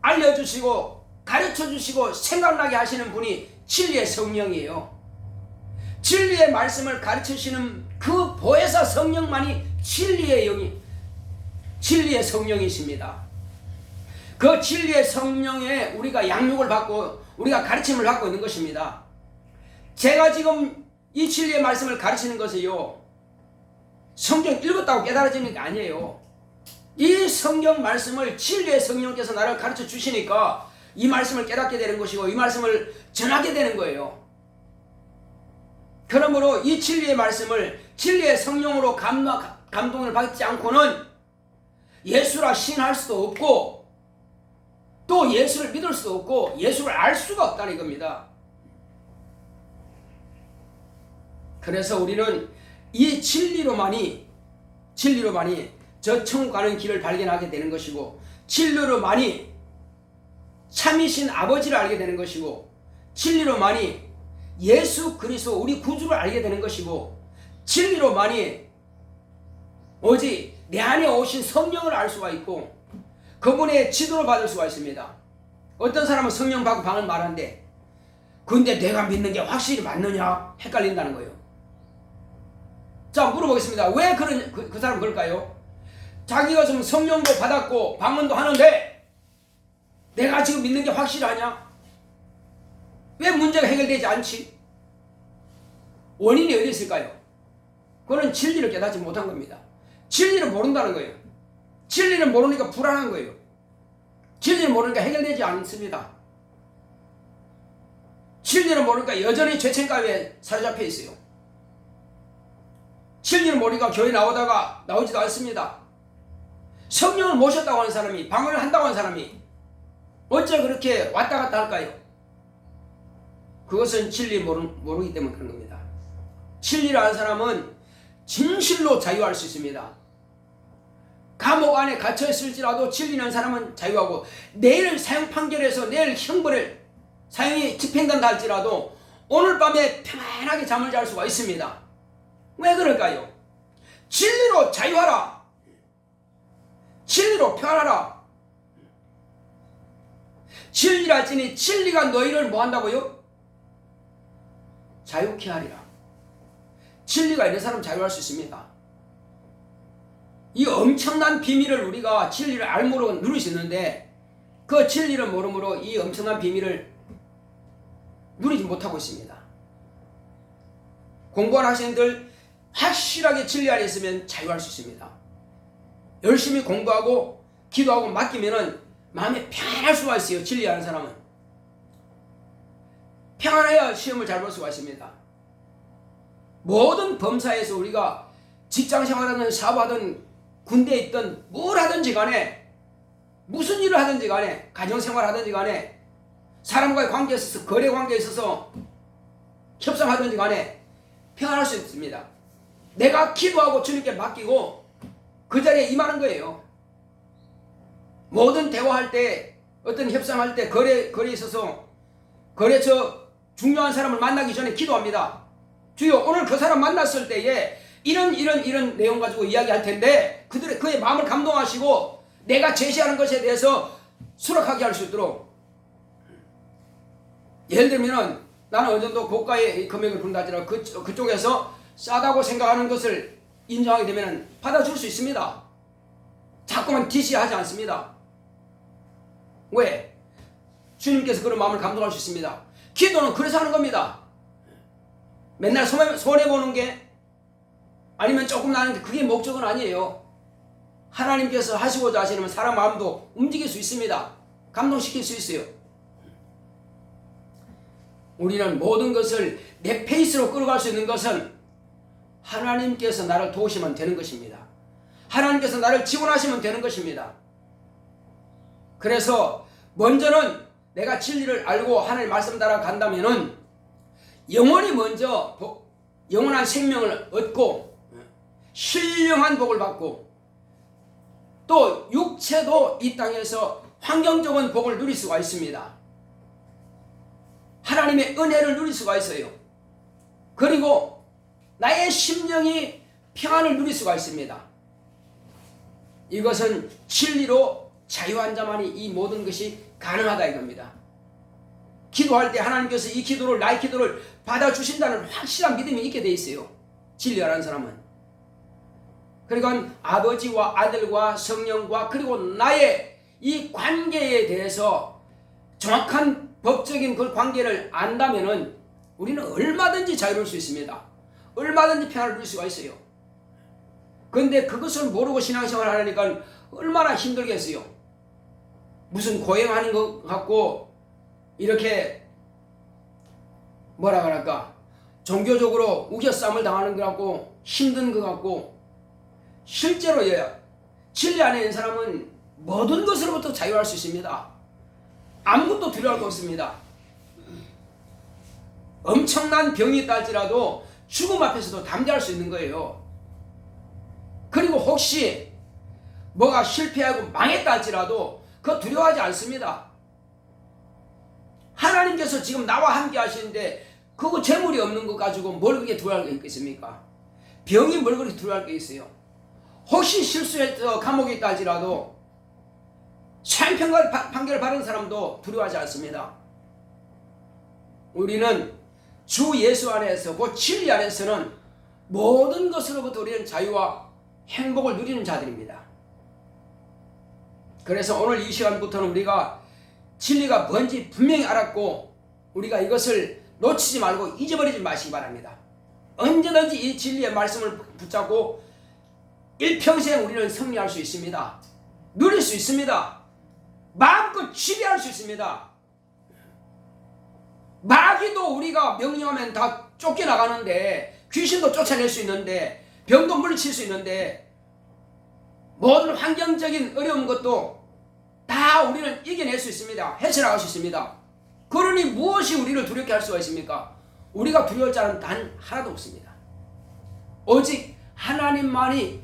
알려주시고 가르쳐주시고 생각나게 하시는 분이 진리의 성령이에요. 진리의 말씀을 가르치시는 그 보혜사 성령만이 진리의 성령이십니다. 그 진리의 성령에 우리가 양육을 받고 우리가 가르침을 받고 있는 것입니다. 제가 지금 이 진리의 말씀을 가르치는 것이요, 성경 읽었다고 깨달아지는 게 아니에요. 이 성경 말씀을 진리의 성령께서 나를 가르쳐 주시니까 이 말씀을 깨닫게 되는 것이고 이 말씀을 전하게 되는 거예요. 그러므로 이 진리의 말씀을 진리의 성령으로 감동을 받지 않고는 예수라 신할 수도 없고 또 예수를 믿을 수도 없고 예수를 알 수가 없다는 겁니다. 그래서 우리는 이 진리로만이 저 천국 가는 길을 발견하게 되는 것이고, 진리로만이 참이신 아버지를 알게 되는 것이고, 진리로만이 예수 그리스도 우리 구주를 알게 되는 것이고, 진리로만이 오직 내 안에 오신 성령을 알 수가 있고 그분의 지도를 받을 수가 있습니다. 어떤 사람은 성령 받고 방을 말하는데 근데 내가 믿는 게 확실히 맞느냐 헷갈린다는 거예요. 자, 물어보겠습니다. 왜 그 사람 그럴까요? 자기가 좀 성령도 받았고 방언도 하는데 내가 지금 믿는 게 확실하냐? 왜 문제가 해결되지 않지? 원인이 어디 있을까요? 그거는 진리를 깨닫지 못한 겁니다. 진리를 모른다는 거예요. 진리를 모르니까 불안한 거예요. 진리를 모르니까 해결되지 않습니다. 진리를 모르니까 여전히 죄책감에 사로잡혀 있어요. 진리를 모르니까 교회 나오다가 나오지도 않습니다. 성령을 모셨다고 하는 사람이, 방언을 한다고 하는 사람이 어째 그렇게 왔다 갔다 할까요? 그것은 진리 모르기 때문에 그런 겁니다. 진리를 아는 사람은 진실로 자유할 수 있습니다. 감옥 안에 갇혀 있을지라도 진리를 아는 사람은 자유하고, 내일 사형 판결에서 내일 형벌을 사형이 집행된다 할지라도 오늘 밤에 편안하게 잠을 잘 수가 있습니다. 왜 그럴까요? 진리로 자유하라. 진리로 편하라. 진리랄지니 진리가 너희를 뭐 한다고요? 자유케 하리라. 진리가 있는 사람 자유할 수 있습니다. 이 엄청난 비밀을 우리가 진리를 알므로 누릴 수 있는데 그 진리를 모름으로 이 엄청난 비밀을 누리지 못하고 있습니다. 공부하는 학생들 확실하게 진리 안에 있으면 자유할 수 있습니다. 열심히 공부하고 기도하고 맡기면은 마음이 편안할 수가 있어요. 진리 아는 사람은 평안해야 시험을 잘 볼 수가 있습니다. 모든 범사에서 우리가 직장생활하든 사업하든 군대에 있든 뭘 하든지 간에, 무슨 일을 하든지 간에, 가정생활 하든지 간에, 사람과의 관계에 있어서, 거래 관계에 있어서 협상하든지 간에 평안할 수 있습니다. 내가 기도하고 주님께 맡기고 그 자리에 임하는 거예요. 모든 대화할 때, 어떤 협상할 때, 거래에 있어서 거래처 중요한 사람을 만나기 전에 기도합니다. 주여, 오늘 그 사람 만났을 때에 이런 내용 가지고 이야기할 텐데 그의 마음을 감동하시고 내가 제시하는 것에 대해서 수락하게 할 수 있도록. 예를 들면은 나는 어느 정도 고가의 금액을 부른다 할지라도 그쪽에서 싸다고 생각하는 것을 인정하게 되면 받아줄 수 있습니다. 자꾸만 디시하지 않습니다. 왜? 주님께서 그런 마음을 감동할 수 있습니다. 기도는 그래서 하는 겁니다. 맨날 손해보는 게, 아니면 조금 나는 게, 그게 목적은 아니에요. 하나님께서 하시고자 하시면 사람 마음도 움직일 수 있습니다. 감동시킬 수 있어요. 우리는 모든 것을 내 페이스로 끌어갈 수 있는 것은 하나님께서 나를 도우시면 되는 것입니다. 하나님께서 나를 지원하시면 되는 것입니다. 그래서 먼저는 내가 진리를 알고 하나님 말씀 따라 간다면은 영원히 먼저 영원한 생명을 얻고 신령한 복을 받고 또 육체도 이 땅에서 환경적인 복을 누릴 수가 있습니다. 하나님의 은혜를 누릴 수가 있어요. 그리고 나의 심령이 평안을 누릴 수가 있습니다. 이것은 진리로 자유한 자만이 이 모든 것이 가능하다 이겁니다. 기도할 때 하나님께서 이 기도를, 나의 기도를 받아주신다는 확실한 믿음이 있게 돼 있어요. 진리 아는 사람은. 그러니까 아버지와 아들과 성령과 그리고 나의 이 관계에 대해서 정확한 법적인 그 관계를 안다면은 우리는 얼마든지 자유로울 수 있습니다. 얼마든지 평안을 누릴 수가 있어요. 그런데 그것을 모르고 신앙생활을 하려니까 얼마나 힘들겠어요. 무슨 고행하는 것 같고 이렇게 뭐라 그럴까, 종교적으로 우겨싸움을 당하는 것 같고 힘든 것 같고, 실제로 진리 안에 있는 사람은 모든 것으로부터 자유할 수 있습니다. 아무것도 두려워할 거 없습니다. 엄청난 병이 있다 할지라도 죽음 앞에서도 담대할 수 있는 거예요. 그리고 혹시 뭐가 실패하고 망했다 할지라도 그거 두려워하지 않습니다. 하나님께서 지금 나와 함께 하시는데 그거 재물이 없는 거 가지고 뭘 그렇게 두려워할 게 있겠습니까? 병이 뭘 그렇게 두려워할 게 있어요? 혹시 실수해서 감옥에 있다 할지라도 사형 판결을 받은 사람도 두려워하지 않습니다. 우리는 주 예수 안에서, 그 진리 안에서는 모든 것으로부터 우리는 자유와 행복을 누리는 자들입니다. 그래서 오늘 이 시간부터는 우리가 진리가 뭔지 분명히 알았고 우리가 이것을 놓치지 말고 잊어버리지 마시기 바랍니다. 언제든지 이 진리의 말씀을 붙잡고 일평생 우리는 승리할 수 있습니다. 누릴 수 있습니다. 마음껏 지배할 수 있습니다. 마귀도 우리가 명령하면 다 쫓겨나가는데, 귀신도 쫓아낼 수 있는데, 병도 물리칠 수 있는데, 모든 환경적인 어려운 것도 다 우리는 이겨낼 수 있습니다. 헤쳐나갈 수 있습니다. 그러니 무엇이 우리를 두렵게 할 수가 있습니까? 우리가 두려울 자는 단 하나도 없습니다. 오직 하나님만이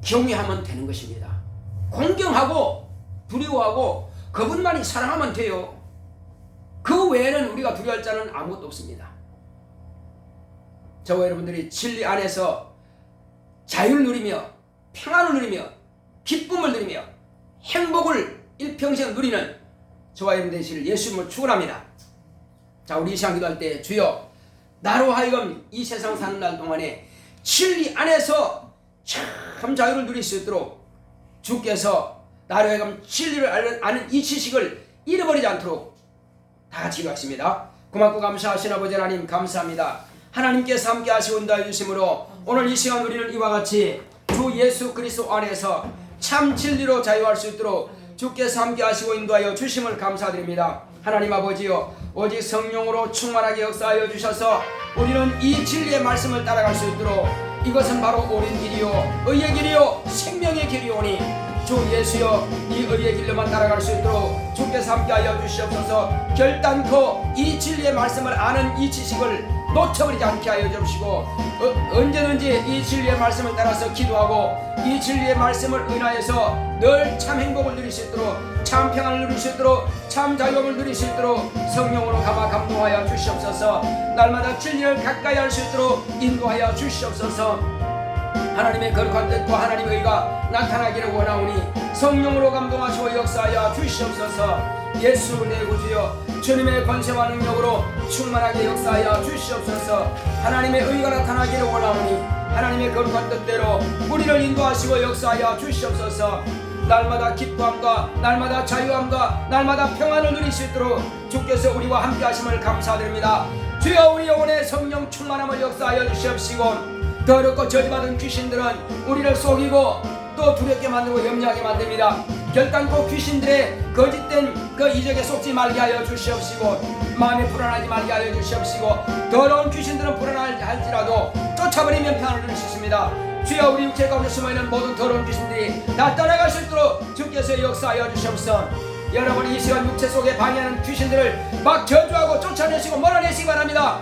경외하면 되는 것입니다. 공경하고 두려워하고 그분만이 사랑하면 돼요. 그 외에는 우리가 두려워할 자는 아무것도 없습니다. 저와 여러분들이 진리 안에서 자유를 누리며 평안을 누리며 기쁨을 누리며 행복을 일평생 누리는 저와 여러분 되시기를 예수님을 축원합니다. 자, 우리 이 시간 기도할 때 주여 나로 하여금 이 세상 사는 날 동안에 진리 안에서 참 자유를 누릴 수 있도록 주께서 나로 하여금 진리를 아는 이 지식을 잃어버리지 않도록 다 같이 기도하겠습니다. 고맙고 감사하신 아버지 하나님 감사합니다. 하나님께서 함께 하시고 인도해 주심으로 오늘 이 시간 우리는 이와 같이 주 예수 그리스도 안에서 참 진리로 자유할 수 있도록 주께서 함께 하시고 인도하여 주심을 감사드립니다. 하나님 아버지요, 오직 성령으로 충만하게 역사하여 주셔서 우리는 이 진리의 말씀을 따라갈 수 있도록, 이것은 바로 옳은 길이요 의의 길이요 생명의 길이오니 주 예수여 이 의의 길로만 따라갈 수 있도록 주께서 함께하여 주시옵소서. 결단코 이 진리의 말씀을 아는 이 지식을 놓쳐버리지 않게 하여 주시고 언제든지 이 진리의 말씀을 따라서 기도하고 이 진리의 말씀을 인하여서 늘 참 행복을 누릴 수 있도록, 참 평안을 누릴 수 있도록, 참 자유함을 누릴 수 있도록 성령으로 감동하여 주시옵소서. 날마다 진리를 가까이 할 수 있도록 인도하여 주시옵소서. 하나님의 거룩한 뜻과 하나님의 의가 나타나기를 원하오니 성령으로 감동하시고 역사하여 주시옵소서. 예수 내 구주여 주님의 권세와 능력으로 충만하게 역사하여 주시옵소서. 하나님의 의가 나타나기를 원하오니 하나님의 거룩한 뜻대로 우리를 인도하시고 역사하여 주시옵소서. 날마다 기쁨과 날마다 자유함과 날마다 평안을 누릴 수 있도록 주께서 우리와 함께 하심을 감사드립니다. 주여 우리 영혼의 성령 충만함을 역사하여 주시옵시고 더럽고 저주받은 귀신들은 우리를 속이고 또 두렵게 만들고 염려하게 만듭니다. 결단코 귀신들의 거짓된 그 이적에 속지 말게 하여 주시옵시고 마음이 불안하지 말게 하여 주시옵시고 더러운 귀신들은 불안할지라도 쫓아버리면 평안을 누릴 수 있습니다. 주여 우리 육체 가운데 숨어있는 모든 더러운 귀신들이 다 떠나갈 수 있도록 주께서 역사하여 주시옵소서. 여러분이 이 시간 육체 속에 방해하는 귀신들을 막 저주하고 쫓아내시고 몰아내시기 바랍니다.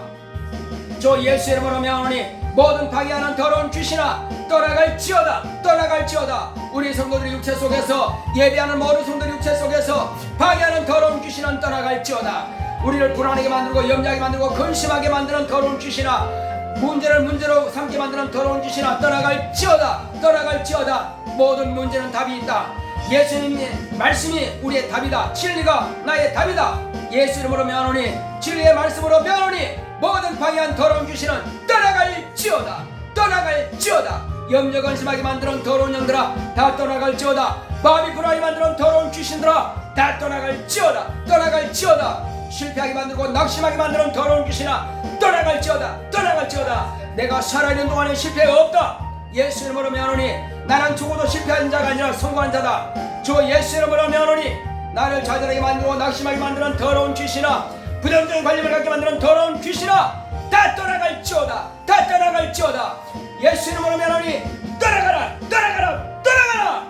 주 예수의 이름으로 명하노니 모든 방해하는 더러운 귀신아 떠나갈지어다, 떠나갈지어다. 우리 성도들의 육체 속에서 예배하는 모든 성도들의 육체 속에서 방해하는 더러운 귀신은 떠나갈지어다. 우리를 불안하게 만들고 염려하게 만들고 근심하게 만드는 더러운 귀신아, 문제를 문제로 삼게 만드는 더러운 귀신아 떠나갈지어다, 떠나갈지어다. 모든 문제는 답이 있다. 예수님의 말씀이 우리의 답이다. 진리가 나의 답이다. 예수 이름으로 명하노니 진리의 말씀으로 명하노니 모든 방해한 더러운 귀신은 떠나갈지어다, 떠나갈지어다. 염려 근심하게 만드는 더러운 영들아 다 떠나갈지어다. 마음이 불안하게 만드는 더러운 귀신들아 다 떠나갈지어다, 떠나갈지어다. 실패하게 만들고 낙심하게 만드는 더러운 귀신아 떠나갈지어다, 떠나갈지어다. 내가 살아있는 동안에 실패가 없다. 예수 이름으로 명하노니 나는 죽어도 실패한 자가 아니라 성공한 자다. 주 예수 이름으로 명하노니 나를 좌절하게 만들고 낙심하게 만드는 더러운 귀신아, 부정적인 관념을 갖게 만드는 더러운 귀신아 다 떠나갈지어다, 다 떠나갈지어다. 예수 이름으로 명하노니 떠나가라, 떠나가라, 떠나가라.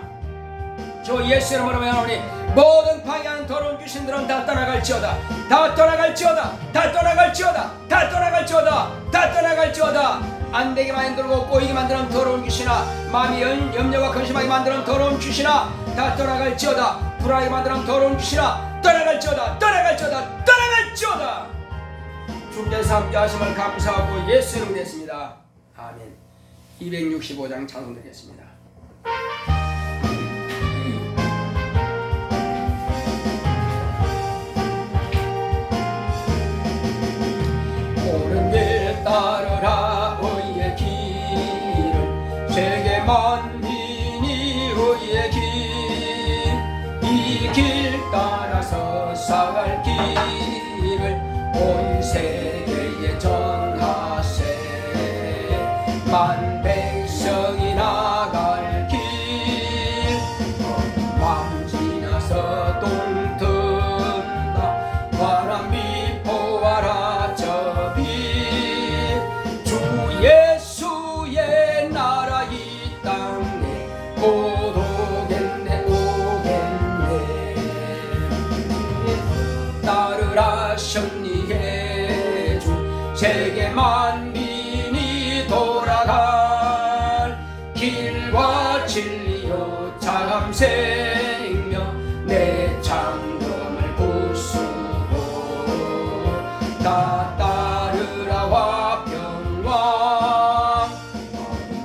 주 예수 이름으로 명하노니 모든 방해하는 더러운 귀신들은 다 떠나갈지어다, 다 떠나갈지어다, 다 떠나갈지어다, 다 떠나갈지어다, 다 떠나갈지어다. 안되게 만들고 꼬이게 만드는 더러운 귀신아, 마음이 염려와 근심하게 만드는 더러운 귀신아 다 떠나갈지어다. 불안하게 만드는 더러운 귀신아 떠나갈지어다, 떠나갈지어다, 떠나갈지어다. 주께서 함께 하심을 감사하고 예수 이름으로 했습니다. 아멘. 265장 찬송드리겠습니다. 옳은 길 따르라 의의 길, 만민이 의의 길, 이 길 따라서 살 길을 온 세계에 전하세. 만 백성이 나갈 길, 왕 지나서 동 든다. 바람 비포와라 저비. 주 예수의 나라 이 땅에 곧 오겠네 오겠네. 따르라 승리의 주, 세계 만민이 돌아갈 길과 진리요 참 생명, 내 창검을 부수고 다 따르라 화평왕.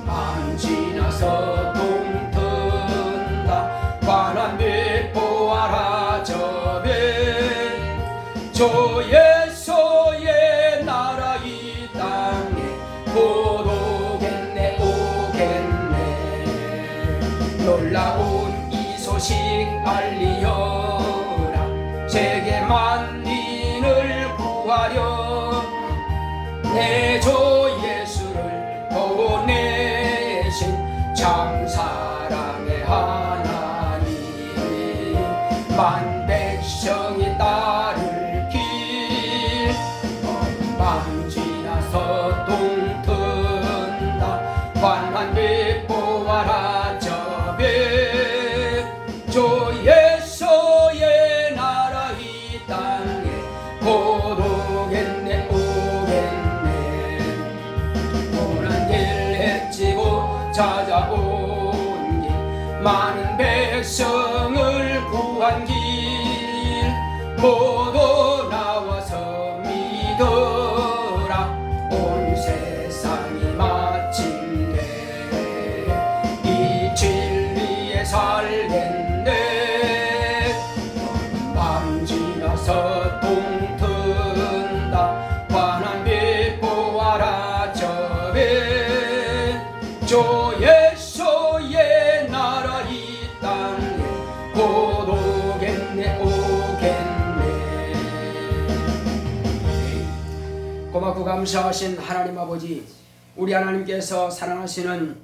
만 지나서 동 든다. 관한 빛보아라 저배. 저 예수의 나라 이 땅에 곧 오겠네 오겠네. 놀라운 이 소식 알리어라. 세계 만민을 구하려 내 주 예수를 보내신 참 사랑의 하나님. 만 백성이 따를 길, 만 지나서 동 든다. 관한 빛보아라 저배. 주 예수의 나라 이 땅에 곧 오겠네 오겠네. 고난 길 헤치고 찾아온 길, 많은 백성을 구한 길, 모두 나와서 믿어라. 온 세상이 마침내 이 진리에 살겠네. 만 지나서 동 든다. 환한 빛 보아라 저배. 주 예수의 나라 이 땅에 곧 오겠네 오겠네. 고맙고 감사하신 하나님 아버지, 우리 하나님께서 사랑하시는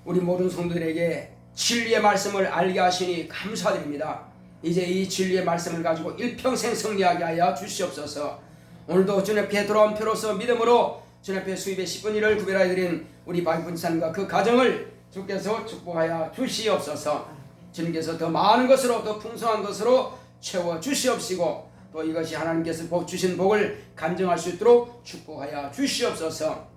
우리 모든 성도들에게 진리의 말씀을 알게 하시니 감사드립니다. 이제 이 진리의 말씀을 가지고 일평생 승리하게 하여 주시옵소서. 오늘도 주님 앞에 돌아온 표로서 믿음으로 주님 앞에 수입의 10분 일을 구별하여 드린 우리 박분산과 그 가정을 주께서 축복하여 주시옵소서. 주님께서 더 많은 것으로 더 풍성한 것으로 채워 주시옵시고, 또 이것이 하나님께서 복 주신 복을 간증할 수 있도록 축복하여 주시옵소서.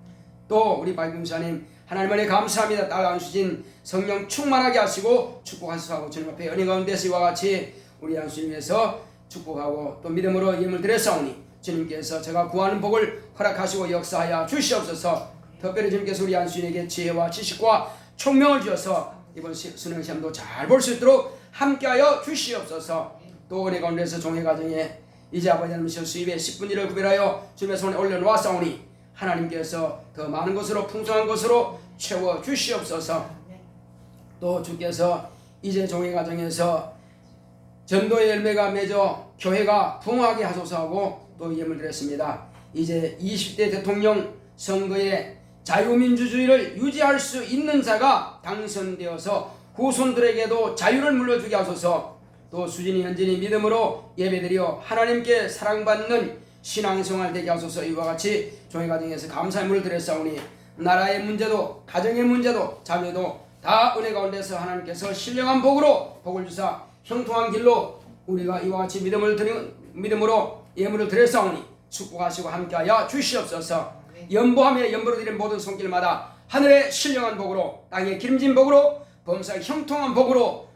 또 우리 박분사님 하나님 은혜 감사합니다. 딸 주신 성령 충만하게 하시고 축복하시고, 주님 앞에 은혜 가운데서 이와 같이 우리 안수님에서 축복하고 또 믿음으로 예물 드렸사오니 주님께서 제가 구하는 복을 허락하시고 역사하여 주시옵소서. 특별히 주님께서 우리 안수인에게 지혜와 지식과 총명을 주셔서 이번 수능 시험도 잘 볼 수 있도록 함께하여 주시옵소서. 또 은혜 가운데서 종회 과정에 이제 아버지 하나님 수입의 10분 일을 구별하여 주님의 손에 올려놓았사오니 하나님께서 더 많은 것으로 풍성한 것으로 채워 주시옵소서. 또 주께서 이제 종회 과정에서 전도의 열매가 맺어 교회가 부흥하게 하소서 하고 또 예물 드렸습니다. 이제 20대 대통령 선거에 자유민주주의를 유지할 수 있는 자가 당선되어서 후손들에게도 자유를 물려주게 하소서. 또 수진이 현진이 믿음으로 예배드려 하나님께 사랑받는 신앙생활 되게 하소서. 이와 같이 종회 과정에서 감사의 물을 드렸사오니 나라의 문제도 가정의 문제도 자녀도 다 은혜 가운데서 하나님께서 신령한 복으로 복을 주사 형통한 길로 우리가 이와 같이 믿음으로 예물을 드렸사오니 축복하시고 함께하여 주시옵소서. 연보하며 연보로 드린 모든 손길마다 하늘의 신령한 복으로 땅의 기름진 복으로 범사의 형통한 복으로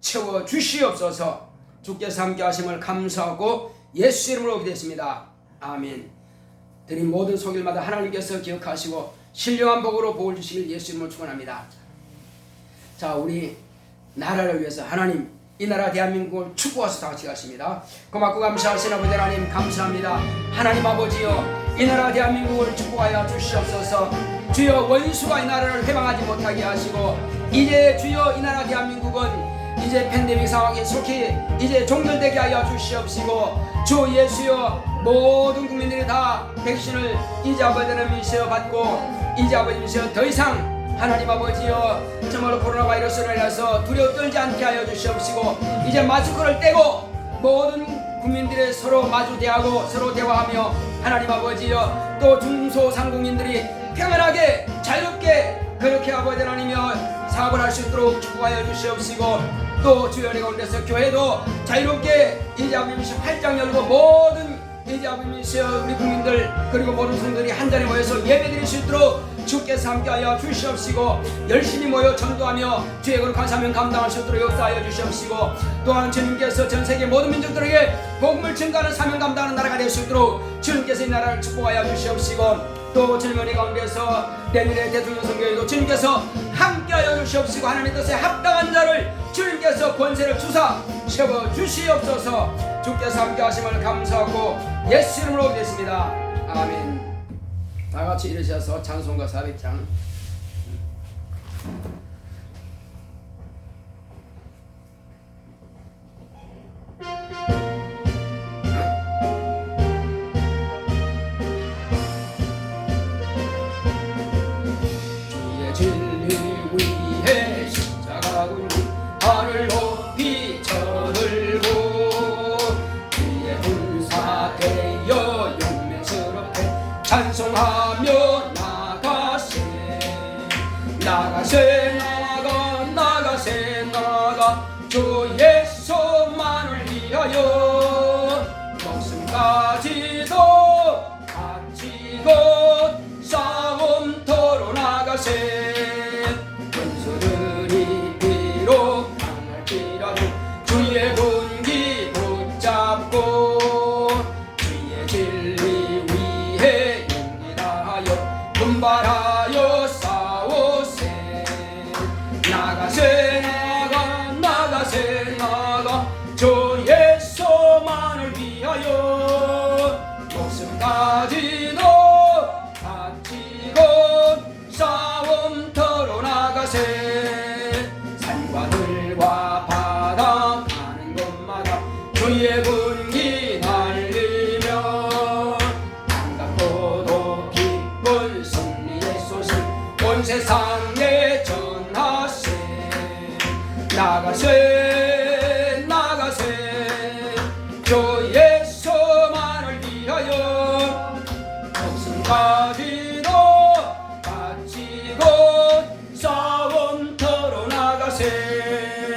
채워 주시옵소서. 주께서 함께하심을 감사하고 예수 이름으로 기도했습니다. 아멘. 드린 모든 손길마다 하나님께서 기억하시고 신령한 복으로 복을 주시길 예수 이름으로 축원합니다. 자, 우리 나라를 위해서 하나님 이 나라 대한민국을 축복하셔서 다 같이 가십니다. 고맙고 감사하신 아버지 하나님 감사합니다. 하나님 아버지여 이 나라 대한민국을 축복하여 주시옵소서. 주여 원수가 이 나라를 회방하지 못하게 하시고 이제 주여 이 나라 대한민국은 이제 팬데믹 상황에 속히 이제 종결되게 하여 주시옵시고 주 예수여 모든 국민들이 다 백신을 이제 아버지는 미시어 받고 이제 아버지 미시어 더 이상 하나님 아버지여 정말로 코로나 바이러스로 인해서 두려워 떨지 않게 하여 주시옵시고 이제 마스크를 떼고 모든 국민들이 서로 마주 대하고 서로 대화하며 하나님 아버지여 또 중소상공인들이 평안하게 자유롭게 그렇게 아버지 하나님이여 사업을 할 수 있도록 축복하여 주시옵시고 또 주연의 가운데서 교회도 자유롭게 이제 아버지 활짝 열고 모든 이제 아버지 우리 국민들 그리고 모든 성도들이 한자리에 모여서 예배드릴 수 있도록 주께서 함께하여 주시옵시고 열심히 모여 전도하며 주의 거룩한 사명 감당할 수 있도록 역사하여 주시옵시고 또한 주님께서 전세계 모든 민족들에게 복음을 증거하는 사명 감당하는 나라가 될 수 있도록 주님께서 이 나라를 축복하여 주시옵시고 또 주님의 가운데서 내년의 대통령 선거에도 주님께서 함께하여 주시옵시고 하나님 뜻에 합당한 자를 주님께서 권세를 주사 세워 주시옵소서. 주께서 함께하심을 감사하고 예수 이름으로 기도했습니다. 아멘. 다같이 일으셔서 찬송가 400장 주의 진리 위해 십자가군 하늘 높이 쳐들고 주의 불사되어 용맹스럽게 찬송하며 나가세 나가 주 예수만을 위하여 목숨까지도 바치고 싸움터로 나가세 원수들이 비록 강할지라도 주의 군기 붙잡고 주의 진리 위해 용기 다하여 분발하여 싸우세 나가 주 예수만을 위하여 목숨까지도 바치고 싸움터로 나가세 산과 들과 바다 가는 곳마다 주의 군기 날리며 반갑고도 기쁜 승리의 소식 온 세상에 전하세 나가세 주 예수만을 위하여 목숨까지도 바치고 싸움터로 나가세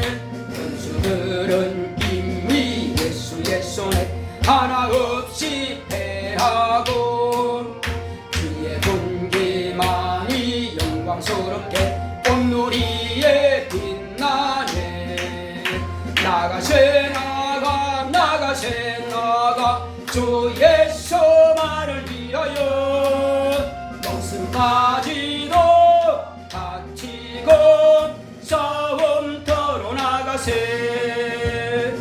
원수들은 이미 예수의 손에 하나 없이 패하고 주의 군기만이 영광스럽게 온누리에 빛나네 나가 주 예수만을 위하여 목숨까지도 바치고 싸움터로 나가세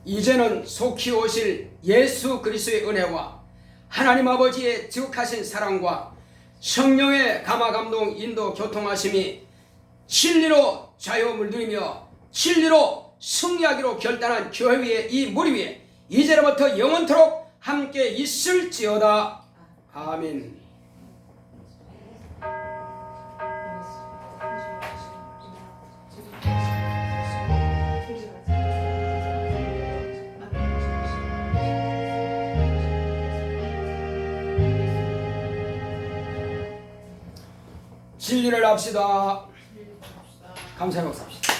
이제는 속히 오실 예수 그리스도의 은혜와 하나님 아버지의 지극하신 사랑과 성령의 감화 감동 인도 교통하심이 진리로 자유함을 누리며 진리로 승리하기로 결단한 교회 위에 이 무리 위에 이제로부터 영원토록 함께 있을지어다. 아멘. 진리를 합시다. 감사의 박수 합시다.